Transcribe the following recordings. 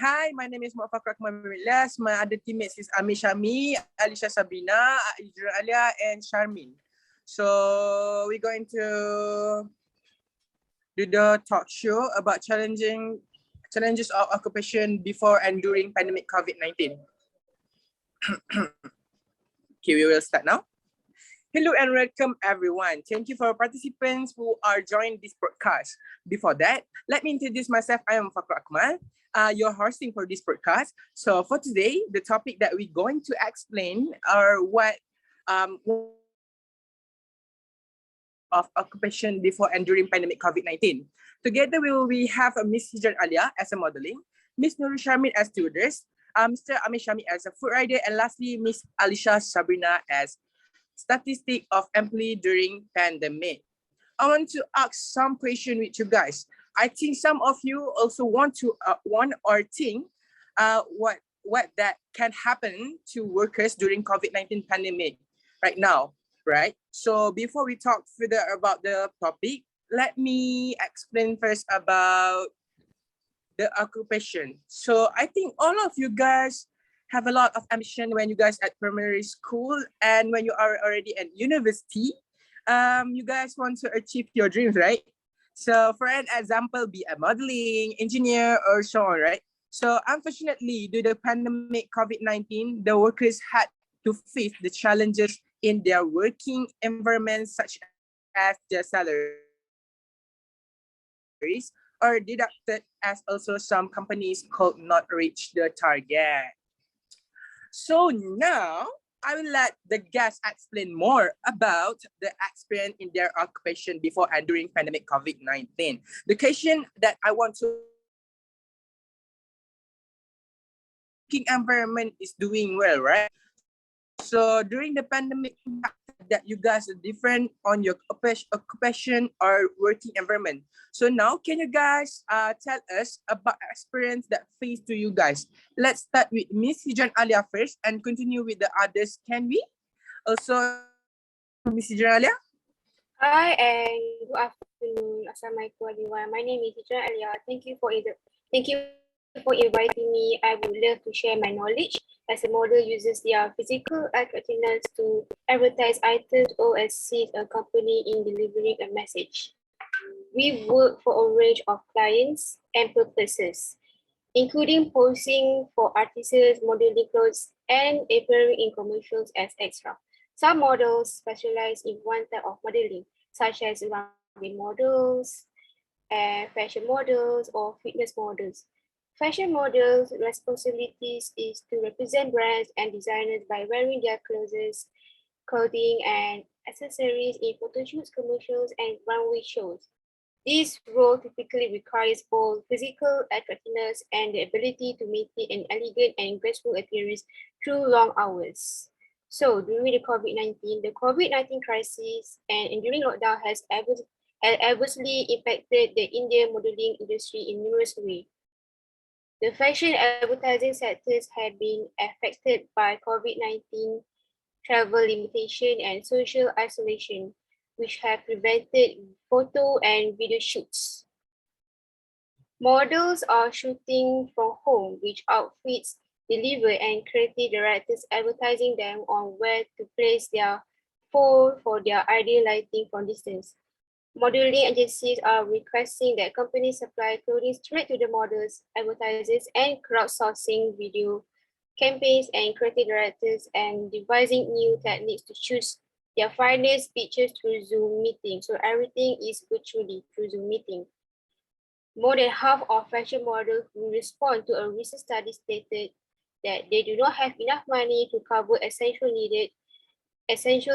Hi, my name is Muhammad Rahman Milas. My other teammates is Amir Shami, Alisha Sabrina, Idra Alia, and Sharmin. So we're going to do the talk show about challenges of occupation before and during pandemic COVID-19. Okay, we will start now. Hello and welcome everyone. Thank you for participants who are joining this broadcast. Before that, let me introduce myself. I am Fakhr Akmal, your hosting for this broadcast. So for today, the topic that we're going to explain are what of occupation before and during pandemic COVID-19. Together we have Miss Hijran Alia as a modeling, Miss Nurul Sharmin as stewardess, Mr. Amir Shami as a food rider, and lastly Miss Alisha Sabrina as statistic of employee during pandemic. I want to ask some question with you guys. I think some of you also want or think what that can happen to workers during COVID-19 pandemic right now, right? So before we talk further about the topic, let me explain first about the occupation. So I think all of you guys have a lot of ambition when you guys at primary school, and when you are already at university, you guys want to achieve your dreams, right? So for an example, be a modeling, engineer, or so on, right? So unfortunately, due to the pandemic COVID-19, the workers had to face the challenges in their working environment, such as their salaries are deducted, as also some companies could not reach the target. So now I will let the guests explain more about the experience in their occupation before and during pandemic COVID-19. The question that I want to working environment is doing well, right? So during the pandemic, that you guys are different on your occupation or working environment. So now, can you guys tell us about experience that faced to you guys? Let's start with Miss Hijran Alia first and continue with the others. Can we? Also, Miss Hijran Alia? Hi and good afternoon. Assalamualaikum everyone. My name is Hijran Alia. Thank you for inviting me. I would love to share my knowledge as a model uses their physical attributes to advertise items or assist a company in delivering a message. We work for a range of clients and purposes, including posing for artisans, modeling clothes, and appearing in commercials as extra. Some models specialize in one type of modeling, such as runway models, fashion models, or fitness models. Fashion models' responsibilities is to represent brands and designers by wearing their clothing and accessories in photo shoots, commercials, and runway shows. This role typically requires both physical attractiveness and the ability to maintain an elegant and graceful appearance through long hours. So during the COVID-19 crisis and during lockdown has adversely impacted the Indian modeling industry in numerous ways. The fashion advertising sectors have been affected by COVID-19 travel limitation and social isolation, which have prevented photo and video shoots. Models are shooting from home, which outfits deliver and creative directors advertising them on where to place their phone for their ideal lighting from distance. Modeling agencies are requesting that companies supply clothing straight to the models, advertisers, and crowdsourcing video campaigns and creative directors and devising new techniques to choose their finest pictures through Zoom meeting. So everything is virtually through Zoom meeting. More than half of fashion models who respond to a recent study stated that they do not have enough money to cover essential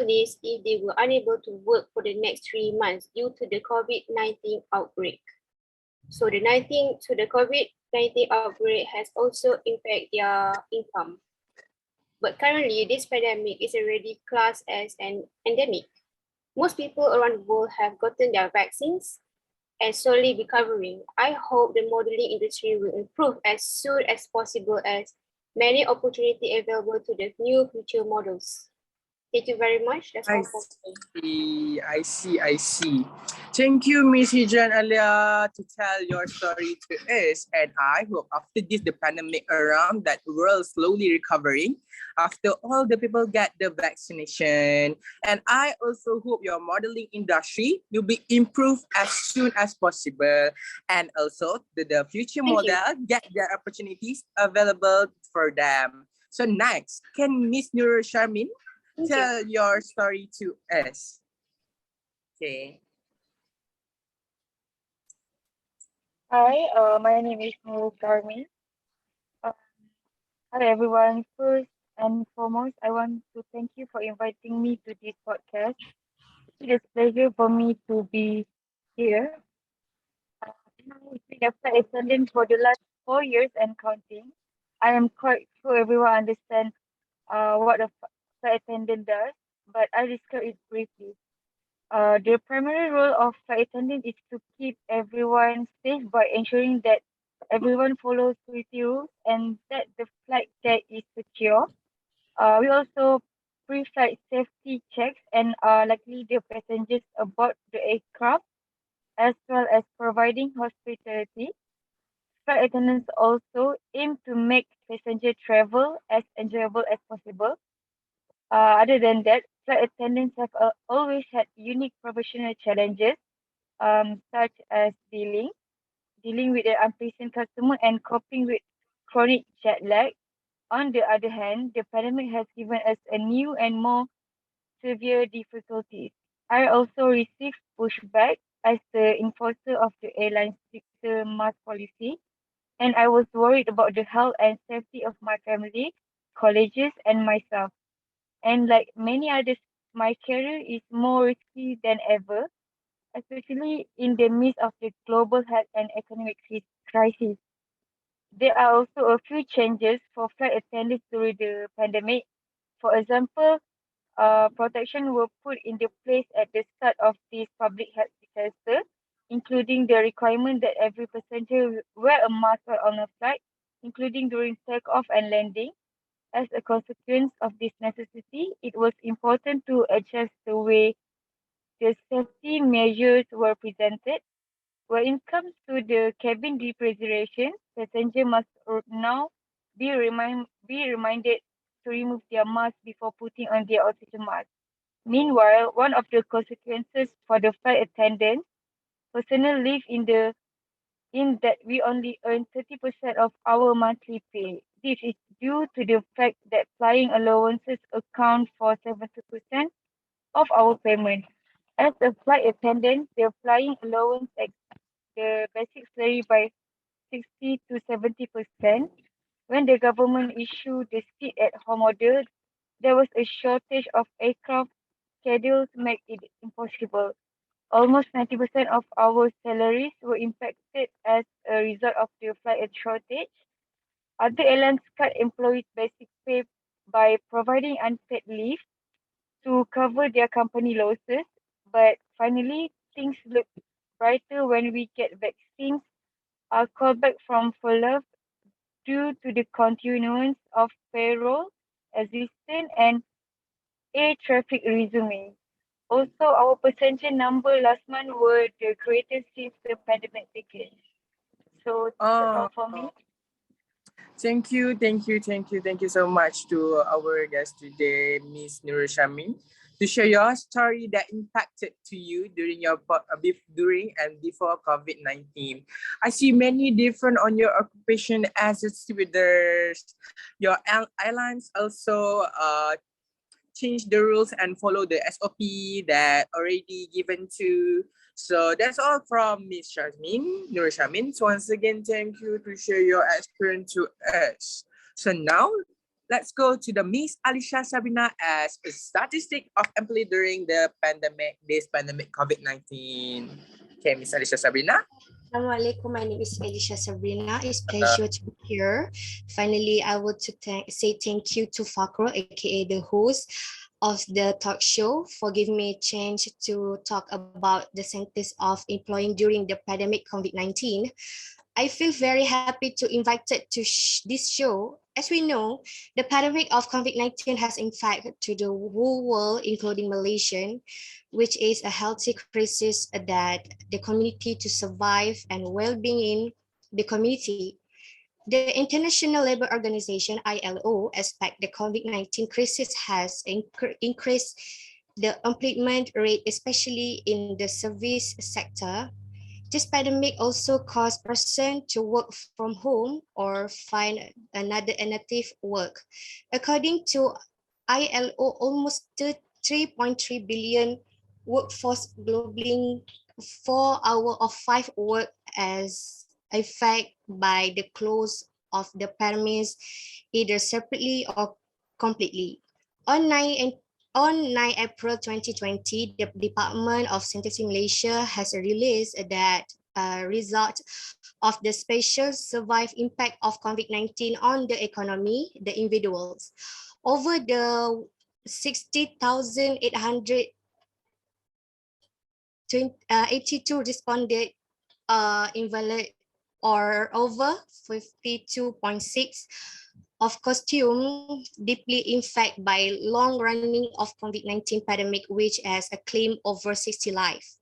needs if they were unable to work for the next 3 months due to the COVID-19 outbreak. So the COVID-19 outbreak has also impacted their income. But currently, this pandemic is already classed as an endemic. Most people around the world have gotten their vaccines and slowly recovering. I hope the modeling industry will improve as soon as possible as many opportunities available to the new future models. Thank you very much. That's I all for me. I see. Thank you, Miss Hijran Alia, to tell your story to us. And I hope after this, the pandemic around that world slowly recovering, after all the people get the vaccination. And I also hope your modeling industry will be improved as soon as possible. And also the future Thank you. model get their opportunities available for them. So next, can Miss Nur Sharmin Thank you. tell your story to us? Okay. Hi, my name is Nur Karmi. Uh, Hi everyone. First and foremost, I want to thank you for inviting me to this podcast. It is a pleasure for me to be here. I've been a flight attendant for the last 4 years and counting. I am quite sure everyone understands what a flight attendant does, but I describe it briefly. The primary role of flight attendant is to keep everyone safe by ensuring that everyone follows safety rules and that the flight deck is secure. We also pre-flight safety checks and likely the passengers aboard the aircraft, as well as providing hospitality. Flight attendants also aim to make passenger travel as enjoyable as possible. Other than that, flight attendants have always had unique professional challenges, such as dealing with an unpleasant customer and coping with chronic jet lag. On the other hand, the pandemic has given us a new and more severe difficulties. I also received pushback as the enforcer of the airline's stricter mask policy, and I was worried about the health and safety of my family, colleagues, and myself. And like many others, my career is more risky than ever, especially in the midst of the global health and economic crisis. There are also a few changes for flight attendants during the pandemic. For example, protection were put into place at the start of this public health disaster, including the requirement that every passenger wear a mask while on a flight, including during takeoff and landing. As a consequence of this necessity, it was important to adjust the way the safety measures were presented. When it comes to the cabin refrigeration, passengers must now be reminded to remove their mask before putting on their oxygen mask. Meanwhile, one of the consequences for the flight attendant personal leave in that we only earn 30% of our monthly pay. This is due to the fact that flying allowances account for 70% of our payment. As a flight attendant, the flying allowance the basic salary by 60 to 70%. When the government issued the sit at home order, there was a shortage of aircraft schedules make it impossible. Almost 90% of our salaries were impacted as a result of the flight shortage. Other airlines cut employees' basic pay by providing unpaid leave to cover their company losses. But finally, things look brighter when we get vaccines, are called back from furlough due to the continuance of payroll assistance and air traffic resuming. Also, our passenger number last month were the greatest since the pandemic began. So that's all for me. Thank you so much to our guest today, Miss Nur Shamin, to share your story that impacted to you during during and before COVID-19. I see many different on your occupation as a stewardess. Your airlines also change the rules and follow the SOP that already given to. So that's all from Miss Shazmin, Nur Shamin. So once again, thank you to share your experience to us. So now let's go to the Miss Alisha Sabrina as a statistic of employee during the pandemic COVID-19. Okay, Miss Alisha Sabrina. Assalamualaikum. My name is Elisha Sabrina. It's pleasure to be here. Finally, I would say thank you to Fakro, aka the host of the talk show, for giving me a chance to talk about the scientists of employing during the pandemic COVID-19. I feel very happy to invited to this show As we know, the pandemic of COVID-19 has impacted to the whole world, including Malaysia, which is a healthy crisis that the community to survive and well-being in the community. The International Labour Organization, ILO, expect the COVID-19 crisis has increased the employment rate, especially in the service sector. This pandemic also caused persons to work from home or find another alternative work. According to ILO, almost 3.3 billion workforce globally, 4 hours of 5 work as affected by the close of the premise either separately or completely. On 9 April 2020, the Department of Statistics Malaysia has released that result of the special survive impact of COVID-19 on the economy, the individuals. Over the 60,882 responded invalid or over 52.6 of costume deeply infected by long running of COVID-19 pandemic, which has a claim over 60 lives.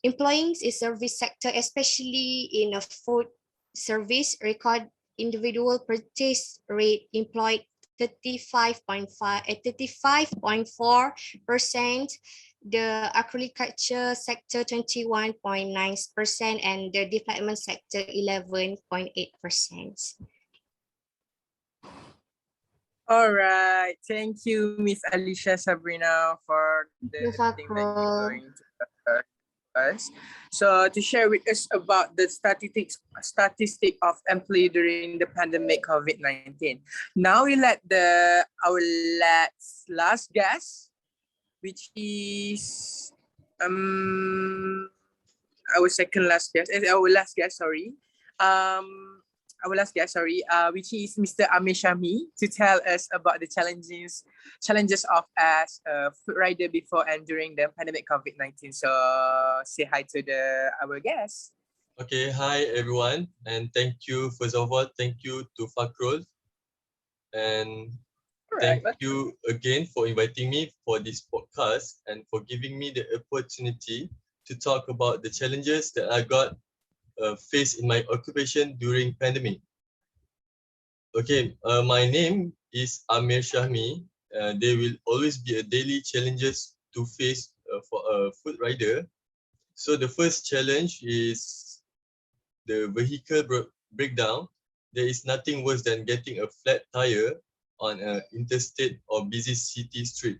Employing the service sector, especially in a food service, record individual purchase rate employed 35.4%, the agriculture sector 21.9%, and the development sector 11.8%. All right. Thank you, Miss Alicia Sabrina, for the thing that you're going to us. So to share with us about the statistic of employee during the pandemic COVID-19. Now we let our last guest, which is our second last guest, our last guest, sorry. Which is Mr. Amir Shami, to tell us about the challenges of as a food rider before and during the pandemic COVID-19. So say hi to our guest. Okay, hi everyone, and thank you. First of all, thank you to Fakrul, and thank you again for inviting me for this podcast and for giving me the opportunity to talk about the challenges that I got faced in my occupation during pandemic. Okay, my name is Amir Shahmi. There will always be a daily challenges to face for a food rider. So the first challenge is the vehicle breakdown. There is nothing worse than getting a flat tire on an interstate or busy city street.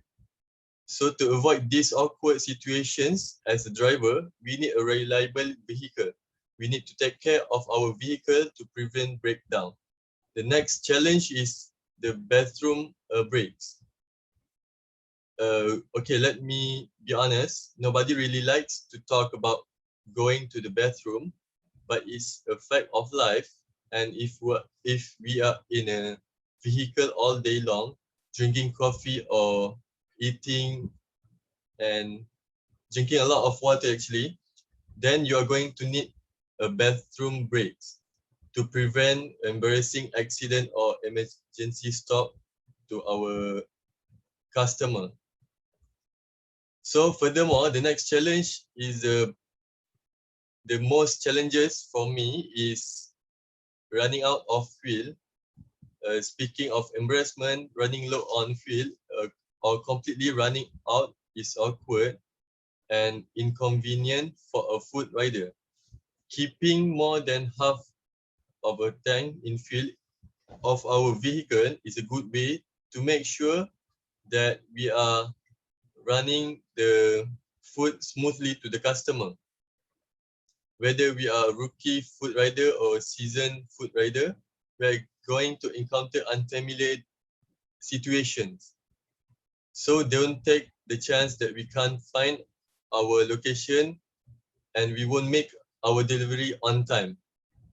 So to avoid these awkward situations as a driver, we need a reliable vehicle. We need to take care of our vehicle to prevent breakdown. The next challenge is the bathroom breaks. Okay, let me be honest. Nobody really likes to talk about going to the bathroom, but it's a fact of life. And if we are in a vehicle all day long, drinking coffee or eating and drinking a lot of water actually, then you are going to need a bathroom break to prevent embarrassing accident or emergency stop to our customer. So furthermore, the next challenge is the most challenges for me is running out of fuel. Speaking of embarrassment, running low on fuel or completely running out is awkward and inconvenient for a food rider. Keeping more than half of a tank in fuel of our vehicle is a good way to make sure that we are running the food smoothly to the customer. Whether we are a rookie food rider or a seasoned food rider, we are going to encounter unfamiliar situations. So don't take the chance that we can't find our location and we won't make our delivery on time,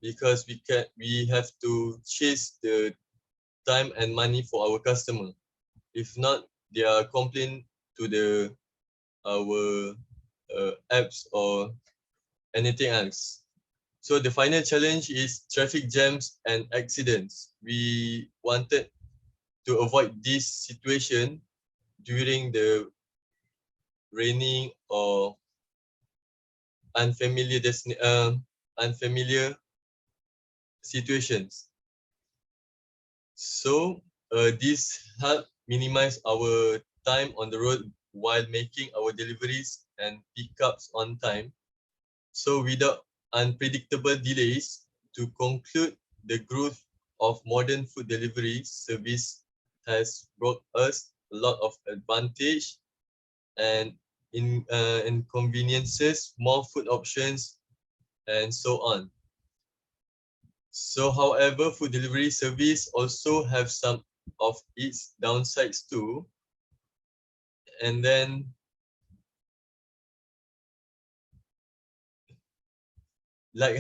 because we have to chase the time and money for our customer. If not, they are complain to our apps or anything else. So the final challenge is traffic jams and accidents. We wanted to avoid this situation during the raining or unfamiliar situations. So this help minimize our time on the road while making our deliveries and pickups on time. So without unpredictable delays, to conclude, the growth of modern food delivery service has brought us a lot of advantage and inconveniences, more food options, and so on. So however, food delivery service also have some of its downsides too. And then like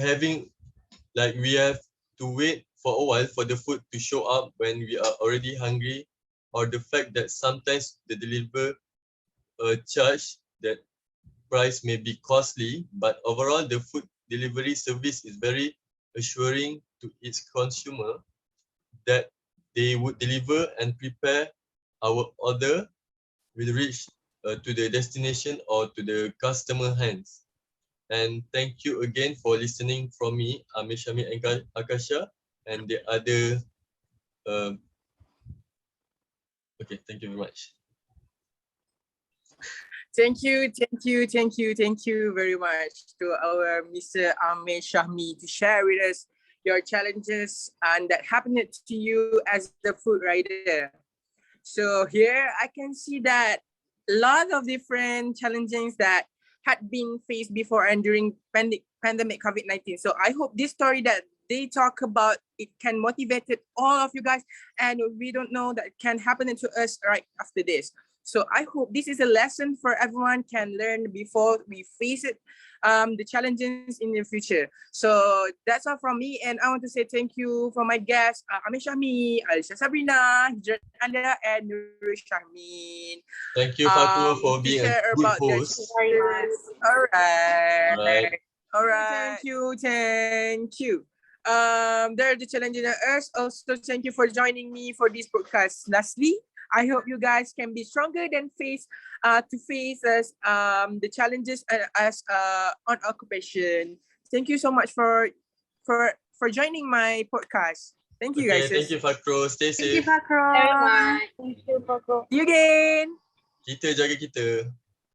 we have to wait for a while for the food to show up when we are already hungry, or the fact that sometimes the deliver charge that price may be costly, but overall the food delivery service is very assuring to its consumer that they would deliver and prepare our order will reach to the destination or to the customer hands. And thank you again for listening from me, Amir Shamil and Akasha, and the other. Okay, thank you very much. Thank you very much to our Mr. Amir Shahmi to share with us your challenges and that happened to you as the food rider. So here I can see that a lot of different challenges that had been faced before and during pandemic COVID-19. So I hope this story that they talk about, it can motivate all of you guys, and we don't know that can happen to us right after this. So I hope this is a lesson for everyone can learn before we face it, the challenges in the future. So that's all from me, and I want to say thank you for my guests, Amir Shahmi, Alisha Sabrina, Hijrat Alia, and Nurul Shahmin. Thank you, Fatou, for being a good host. All right. Thank you. There are the challenges on us. Also, thank you for joining me for this podcast. Lastly, I hope you guys can be stronger than face us the challenges as on occupation. Thank you so much for joining my podcast. Thank you, guys. Thank you, Fakro. Stay safe. Very much. Thank you, Paco. See you again. Kita jaga kita.